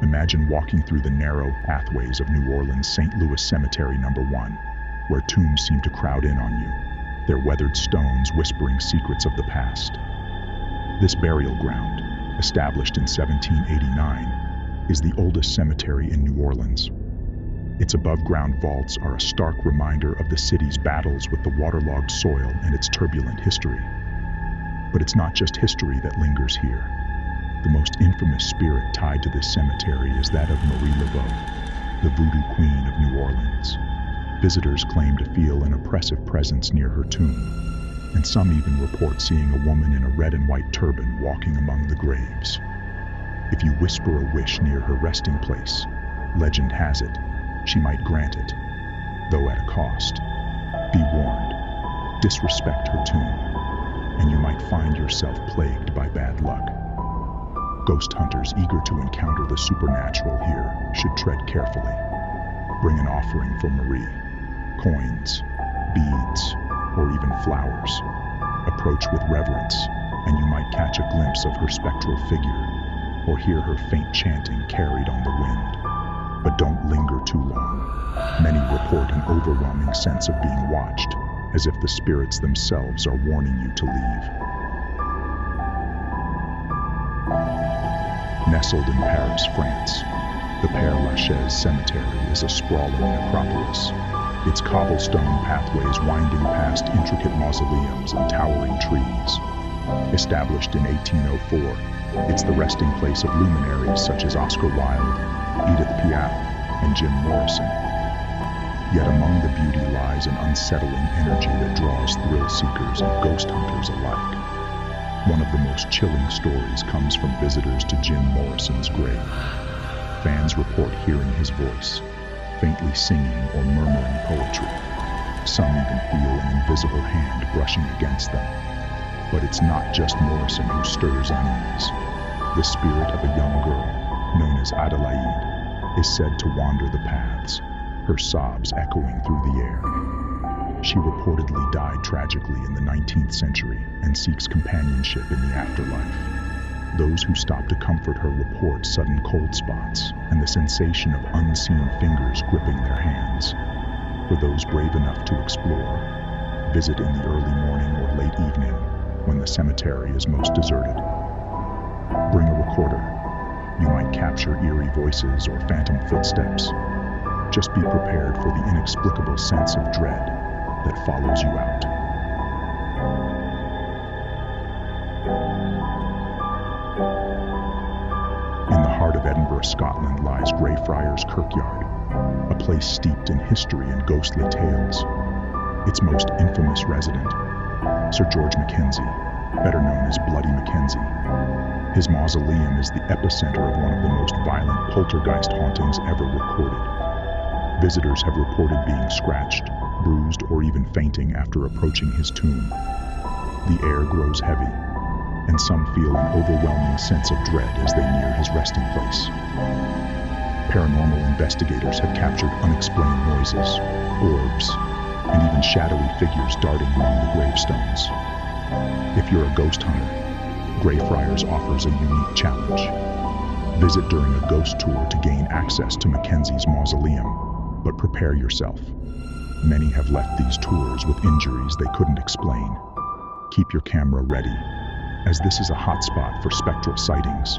Imagine walking through the narrow pathways of New Orleans' St. Louis Cemetery No. 1, where tombs seem to crowd in on you, their weathered stones whispering secrets of the past. This burial ground, established in 1789, is the oldest cemetery in New Orleans. Its above-ground vaults are a stark reminder of the city's battles with the waterlogged soil and its turbulent history. But it's not just history that lingers here. The most infamous spirit tied to this cemetery is that of Marie Laveau, the voodoo queen of New Orleans. Visitors claim to feel an oppressive presence near her tomb, and some even report seeing a woman in a red and white turban walking among the graves. If you whisper a wish near her resting place, legend has it, she might grant it, though at a cost. Be warned, disrespect her tomb, and you might find yourself plagued by bad luck. Ghost hunters eager to encounter the supernatural here should tread carefully. Bring an offering for Marie, coins, beads, or even flowers. Approach with reverence, and you might catch a glimpse of her spectral figure, or hear her faint chanting carried on the wind. But don't linger too long. Many report an overwhelming sense of being watched, as if the spirits themselves are warning you to leave. Nestled in Paris, France, the Père Lachaise Cemetery is a sprawling necropolis, its cobblestone pathways winding past intricate mausoleums and towering trees. Established in 1804, it's the resting place of luminaries such as Oscar Wilde, Edith Piaf, and Jim Morrison. Yet among the beauty lies an unsettling energy that draws thrill seekers and ghost hunters alike. One of the most chilling stories comes from visitors to Jim Morrison's grave. Fans report hearing his voice, faintly singing or murmuring poetry. Some even feel an invisible hand brushing against them. But it's not just Morrison who stirs unease. The spirit of a young girl, known as Adelaide, is said to wander the paths, her sobs echoing through the air. She reportedly died tragically in the 19th century and seeks companionship in the afterlife. Those who stop to comfort her report sudden cold spots and the sensation of unseen fingers gripping their hands. For those brave enough to explore, visit in the early morning or late evening when the cemetery is most deserted. Bring a recorder. You might capture eerie voices or phantom footsteps. Just be prepared for the inexplicable sense of dread that follows you out. In the heart of Edinburgh, Scotland lies Greyfriars Kirkyard, a place steeped in history and ghostly tales. Its most infamous resident, Sir George Mackenzie, better known as Bloody Mackenzie. His mausoleum is the epicenter of one of the most violent poltergeist hauntings ever recorded. Visitors have reported being scratched, bruised, or even fainting after approaching his tomb. The air grows heavy, and some feel an overwhelming sense of dread as they near his resting place. Paranormal investigators have captured unexplained noises, orbs, and even shadowy figures darting among the gravestones. If you're a ghost hunter, Greyfriars offers a unique challenge. Visit during a ghost tour to gain access to Mackenzie's mausoleum, but prepare yourself. Many have left these tours with injuries they couldn't explain. Keep your camera ready, as this is a hotspot for spectral sightings.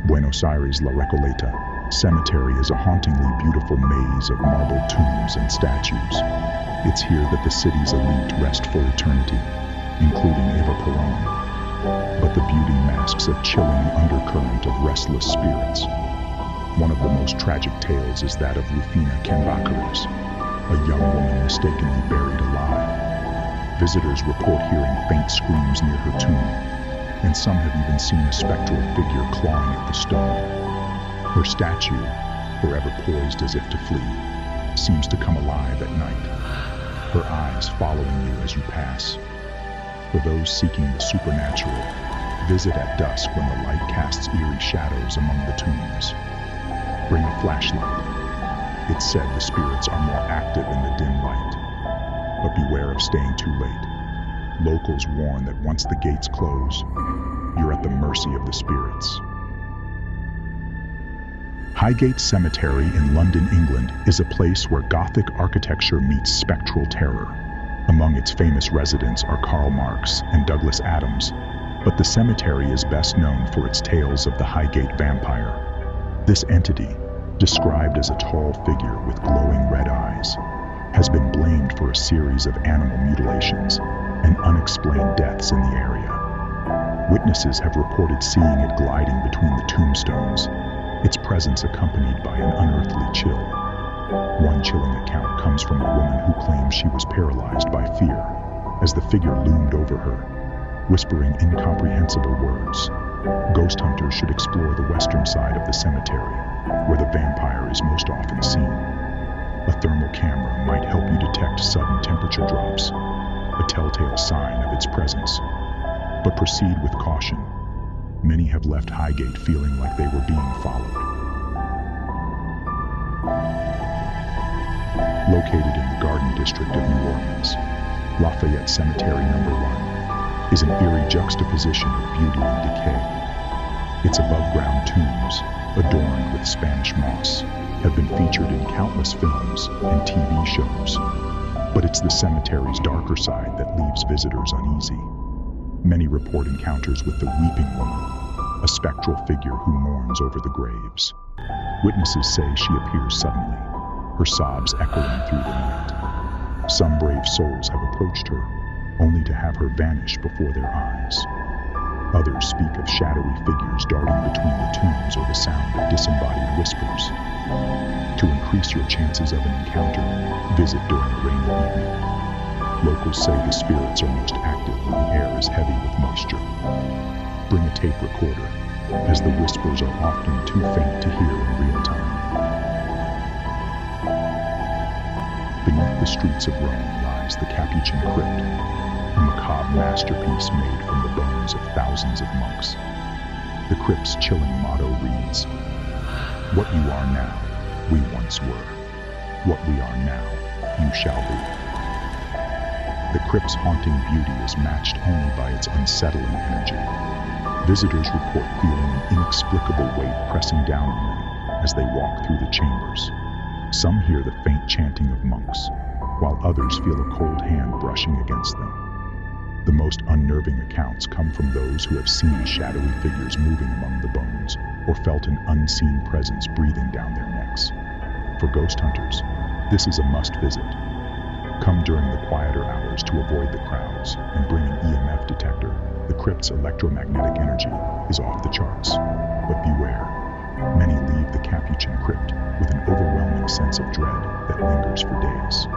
Buenos Aires' La Recoleta Cemetery is a hauntingly beautiful maze of marble tombs and statues. It's here that the city's elite rest for eternity, including Eva Perón. But the beauty masks a chilling undercurrent of restless spirits. One of the most tragic tales is that of Rufina Cambaceres, a young woman mistakenly buried alive. Visitors report hearing faint screams near her tomb, and some have even seen a spectral figure clawing at the stone. Her statue, forever poised as if to flee, seems to come alive at night, her eyes following you as you pass. For those seeking the supernatural, visit at dusk when the light casts eerie shadows among the tombs. Bring a flashlight. It's said the spirits are more active in the dim light, but beware of staying too late. Locals warn that once the gates close, you're at the mercy of the spirits. Highgate Cemetery in London, England, is a place where Gothic architecture meets spectral terror. Among its famous residents are Karl Marx and Douglas Adams, but the cemetery is best known for its tales of the Highgate vampire. This entity, described as a tall figure with glowing red eyes, has been blamed for a series of animal mutilations and unexplained deaths in the area. Witnesses have reported seeing it gliding between the tombstones, its presence accompanied by an unearthly chill. One chilling account comes from a woman who claims she was paralyzed by fear as the figure loomed over her, whispering incomprehensible words. Ghost hunters should explore the western side of the cemetery, where the vampire is most often seen. A thermal camera might help you detect sudden temperature drops, a telltale sign of its presence. But proceed with caution. Many have left Highgate feeling like they were being followed. Located in the Garden District of New Orleans, Lafayette Cemetery No. 1 is an eerie juxtaposition of beauty and decay. Its above-ground tombs, adorned with Spanish moss, have been featured in countless films and TV shows. But it's the cemetery's darker side that leaves visitors uneasy. Many report encounters with the Weeping Woman, a spectral figure who mourns over the graves. Witnesses say she appears suddenly, her sobs echoing through the night. Some brave souls have approached her, only to have her vanish before their eyes. Others speak of shadowy figures darting between the tombs or the sound of disembodied whispers. To increase your chances of an encounter, visit during a rainy evening. Locals say the spirits are most active when the air is heavy with moisture. Bring a tape recorder, as the whispers are often too faint to hear in real time. Beneath the streets of Rome lies the Capuchin Crypt, a macabre masterpiece made from the bones of thousands of monks. The crypt's chilling motto reads, "What you are now, we once were. What we are now, you shall be." The crypt's haunting beauty is matched only by its unsettling energy. Visitors report feeling an inexplicable weight pressing down on them as they walk through the chambers. Some hear the faint chanting of monks, while others feel a cold hand brushing against them. The most unnerving accounts come from those who have seen shadowy figures moving among the bones or felt an unseen presence breathing down their necks. For ghost hunters, this is a must visit. Come during the quieter hours to avoid the crowds and bring an EMF detector. The crypt's electromagnetic energy is off the charts. But beware, many leave the Capuchin Crypt with an overwhelming sense of dread that lingers for days.